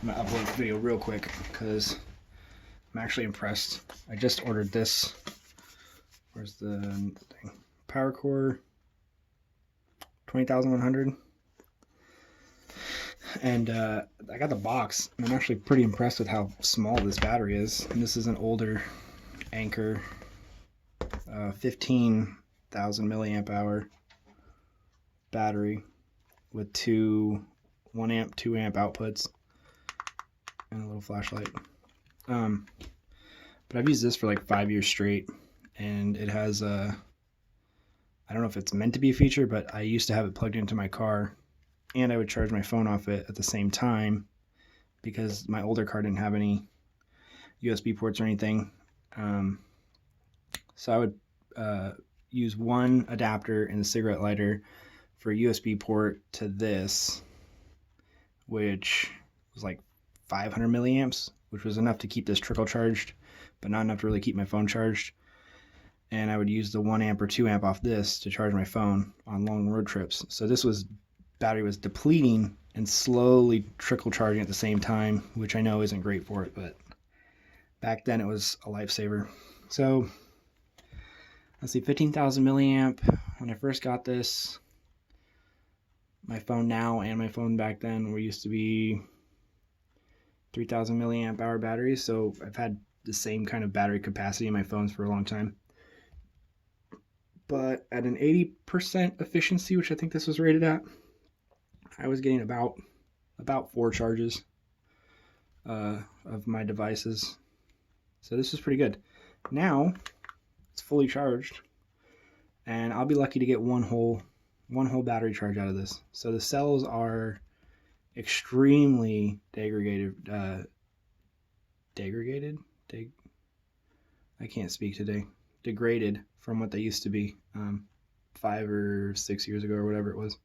I'm gonna upload the video real quick because I'm actually impressed. I just ordered this. Where's the thing? Powercore 20,100. And I got the box, and I'm actually pretty impressed with how small this battery is. And this is an older Anker 15,000 milliamp hour battery with 1 amp, 2 amp outputs, and a little flashlight. But I've used this for like 5 years straight, and it has a, I don't know if it's meant to be a feature, but I used to have it plugged into my car, and I would charge my phone off it at the same time because my older car didn't have any USB ports or anything. So I would use one adapter and a cigarette lighter for a USB port to this, which was like 500 milliamps, which was enough to keep this trickle charged, but not enough to really keep my phone charged. And I would use the 1 amp or 2 amp off this to charge my phone on long road trips. So this battery was depleting and slowly trickle charging at the same time, which I know isn't great for it, but back then it was a lifesaver. So let's see, 15,000 milliamp. When I first got this, my phone now and my phone back then were used to be 3,000 milliamp hour batteries. So I've had the same kind of battery capacity in my phones for a long time. But at an 80% efficiency, which I think this was rated at, I was getting about 4 charges of my devices. So this is pretty good. Now it's fully charged, and I'll be lucky to get one whole battery charge out of this. So the cells are extremely degraded. I can't speak today. Degraded from what they used to be 5 or 6 years ago or whatever it was.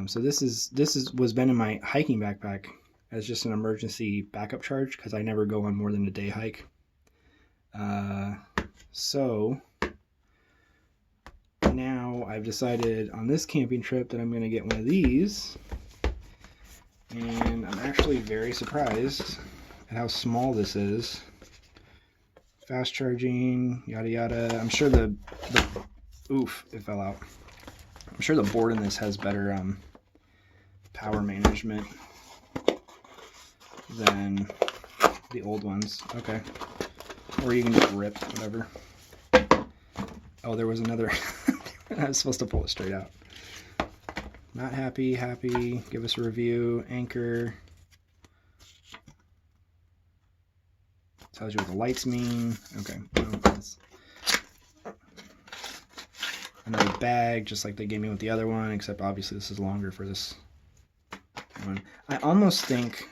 So this was been in my hiking backpack as just an emergency backup charge because I never go on more than a day hike. So now I've decided on this camping trip that I'm going to get one of these, and I'm actually very surprised at how small this is. Fast charging, yada yada. I'm sure the oof, it fell out. I'm sure the board in this has better power management than the old ones. Okay. Or you can just rip, whatever. Oh, there was another. I was supposed to pull it straight out. Not happy, happy. Give us a review. Anker. Tells you what the lights mean. Okay. Another bag, just like they gave me with the other one, except obviously this is longer for this one. I almost think,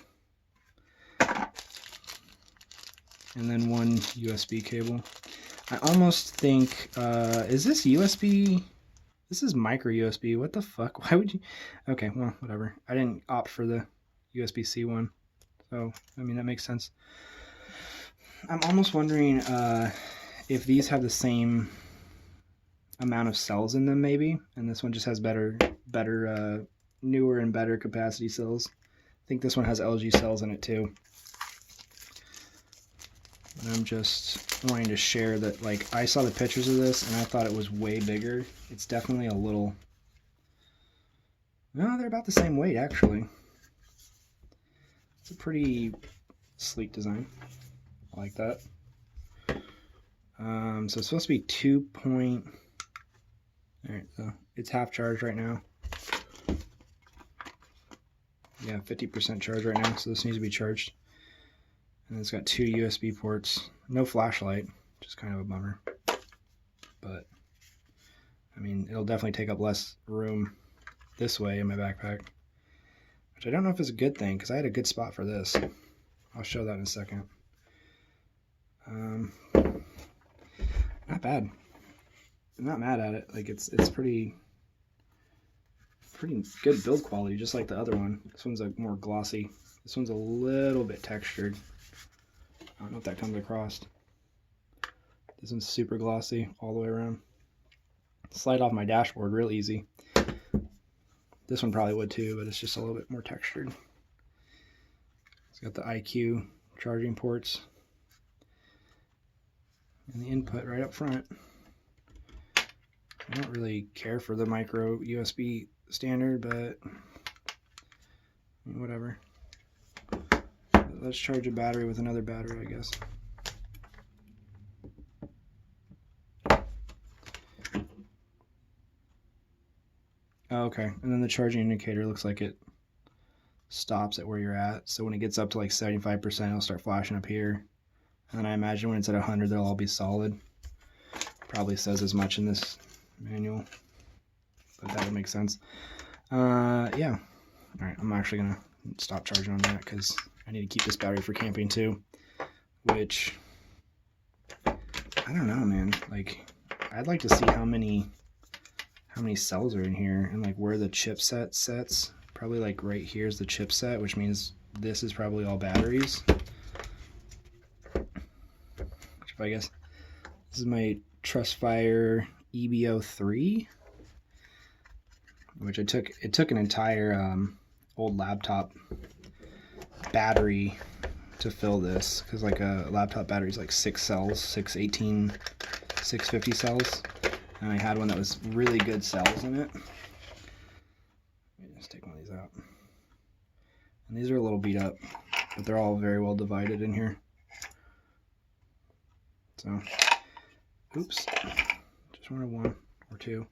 and then one USB cable. I almost think, is this USB? This is micro USB. What the fuck? Why would you? Okay, well, whatever. I didn't opt for the USB-C one, so I mean that makes sense. I'm almost wondering if these have the same amount of cells in them, maybe, and this one just has better, newer and better capacity cells. I think this one has LG cells in it too. And I'm just wanting to share that, like, I saw the pictures of this and I thought it was way bigger. It's definitely a little, no, they're about the same weight actually. It's a pretty sleek design. I like that. So it's supposed to be 2 point, all right, so it's half charged right now. Yeah, 50% charge right now, so this needs to be charged. And it's got 2 USB ports, no flashlight, which is kind of a bummer. But, I mean, it'll definitely take up less room this way in my backpack, which I don't know if it's a good thing, because I had a good spot for this. I'll show that in a second. Not bad. I'm not mad at it. Like, it's pretty good build quality, just like the other one. This one's a more glossy. This one's a little bit textured. I don't know if that comes across. This one's super glossy all the way around. Slide off my dashboard real easy. This one probably would too, but it's just a little bit more textured. It's got the IQ charging ports and the input right up front. I don't really care for the micro USB standard, but whatever. Let's charge a battery with another battery, I guess. Oh, okay, and then the charging indicator looks like it stops at where you're at. So when it gets up to like 75%, it'll start flashing up here. And then I imagine when it's at 100, they'll all be solid. Probably says as much in this manual, but that would make sense. Yeah. All right, I'm actually gonna stop charging on that because I need to keep this battery for camping too. Which I don't know, man. Like, I'd like to see how many cells are in here and like where the chipset sets. Probably like right here is the chipset, which means this is probably all batteries. Which I guess this is my Trustfire EBO3, which it took an entire old laptop battery to fill this, because like a laptop battery is like 6 cells, 650 cells, and I had one that was really good cells in it. Let me just take one of these out. And these are a little beat up, but they're all very well divided in here. So, oops, just wanted 1 or 2.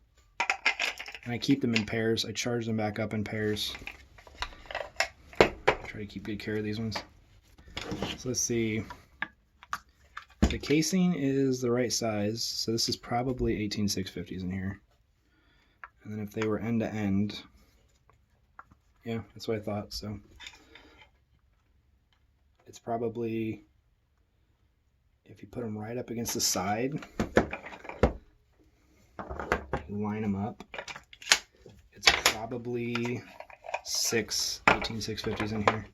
And I keep them in pairs. I charge them back up in pairs. Try to keep good care of these ones. So let's see. The casing is the right size, so this is probably 18650s in here. And then if they were end to end, yeah, that's what I thought. So it's probably, if you put them right up against the side, you line them up, it's probably 6 18650s in here.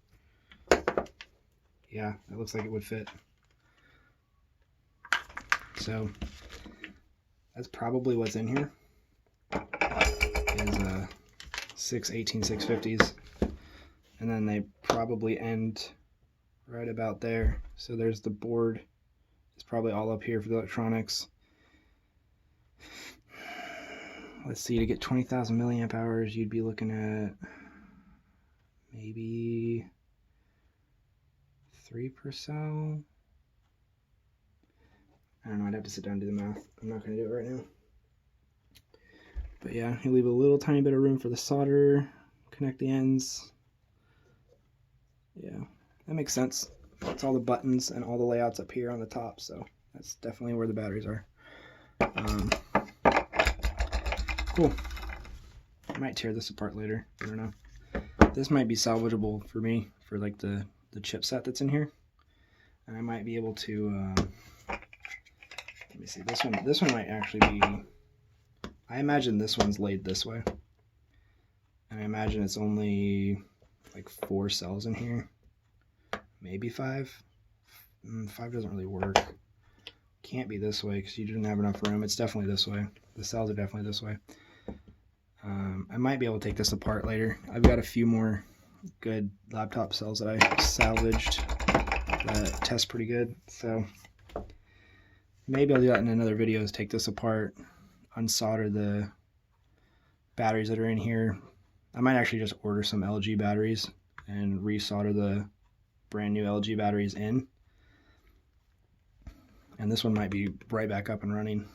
Yeah, it looks like it would fit. So that's probably what's in here, is 6 18650s, and then they probably end right about there. So there's the board. It's probably all up here for the electronics. Let's see, to get 20,000 milliamp hours, you'd be looking at maybe 3 per cell. I don't know, I'd have to sit down and do the math. I'm not going to do it right now. But yeah, you leave a little tiny bit of room for the solder, connect the ends. Yeah, that makes sense. It's all the buttons and all the layouts up here on the top, so that's definitely where the batteries are. Cool. I might tear this apart later. I don't know. This might be salvageable for me for like the chipset that's in here, and I might be able to. Let me see. This one might actually be. I imagine this one's laid this way, and I imagine it's only like 4 cells in here, maybe 5. 5 doesn't really work. Can't be this way because you didn't have enough room. It's definitely this way. The cells are definitely this way. I might be able to take this apart later. I've got a few more good laptop cells that I salvaged that test pretty good. So maybe I'll do that in another video, is take this apart, unsolder the batteries that are in here. I might actually just order some LG batteries and resolder the brand new LG batteries in. And this one might be right back up and running.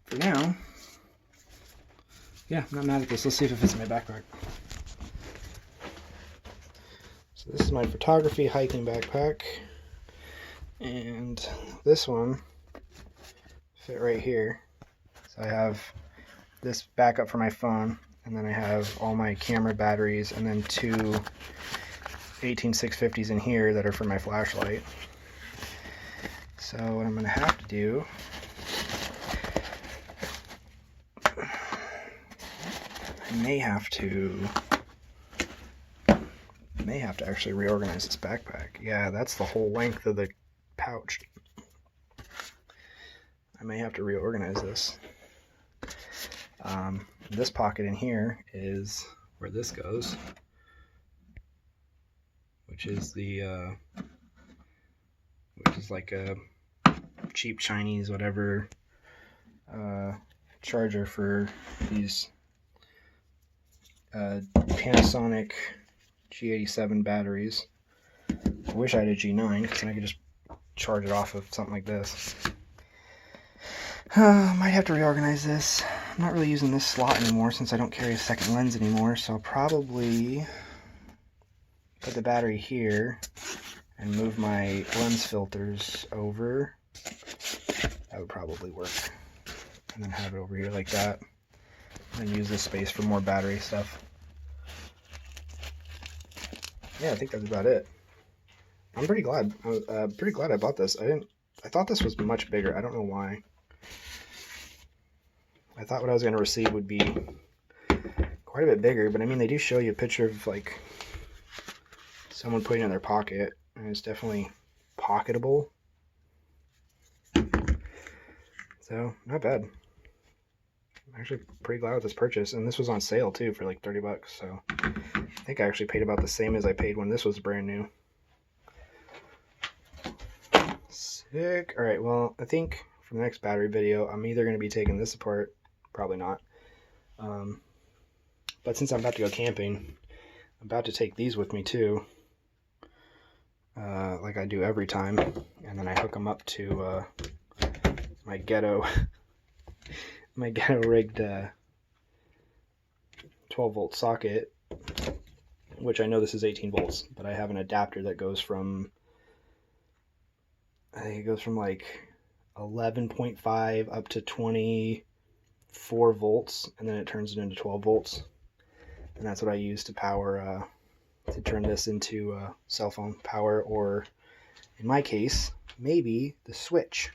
For now, yeah, I'm not mad at this. Let's see if it fits in my backpack. So this is my photography hiking backpack. And this one fit right here. So I have this backup for my phone, and then I have all my camera batteries, and then 2 18650s in here that are for my flashlight. So what I'm going to have to do, I may have to actually reorganize this backpack. Yeah, that's the whole length of the pouch. I may have to reorganize this. This pocket in here is where this goes. which is like a cheap Chinese whatever charger for these Panasonic G87 batteries. I wish I had a G9 because then I could just charge it off of something like this. Might have to reorganize this. I'm not really using this slot anymore since I don't carry a second lens anymore, so I'll probably put the battery here and move my lens filters over. That would probably work. And then have it over here like that. And use this space for more battery stuff. Yeah, I think that's about it. I'm pretty glad. Pretty glad I bought this. I thought this was much bigger. I don't know why. I thought what I was going to receive would be quite a bit bigger, but I mean, they do show you a picture of like someone putting it in their pocket, and it's definitely pocketable. So, not bad. I'm actually pretty glad with this purchase, and this was on sale too for like 30 bucks, so I think I actually paid about the same as I paid when this was brand new. Sick. Alright, well, I think for the next battery video, I'm either going to be taking this apart, probably not, but since I'm about to go camping, I'm about to take these with me too, like I do every time, and then I hook them up to my ghetto rigged 12-volt socket, which I know this is 18 volts, but I have an adapter that goes from, I think it goes from like 11.5 up to 24 volts, and then it turns it into 12 volts, and that's what I use to power, to turn this into cell phone power, or in my case, maybe the switch.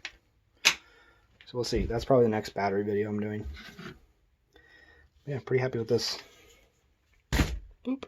So we'll see. That's probably the next battery video I'm doing. Yeah, pretty happy with this. Boop.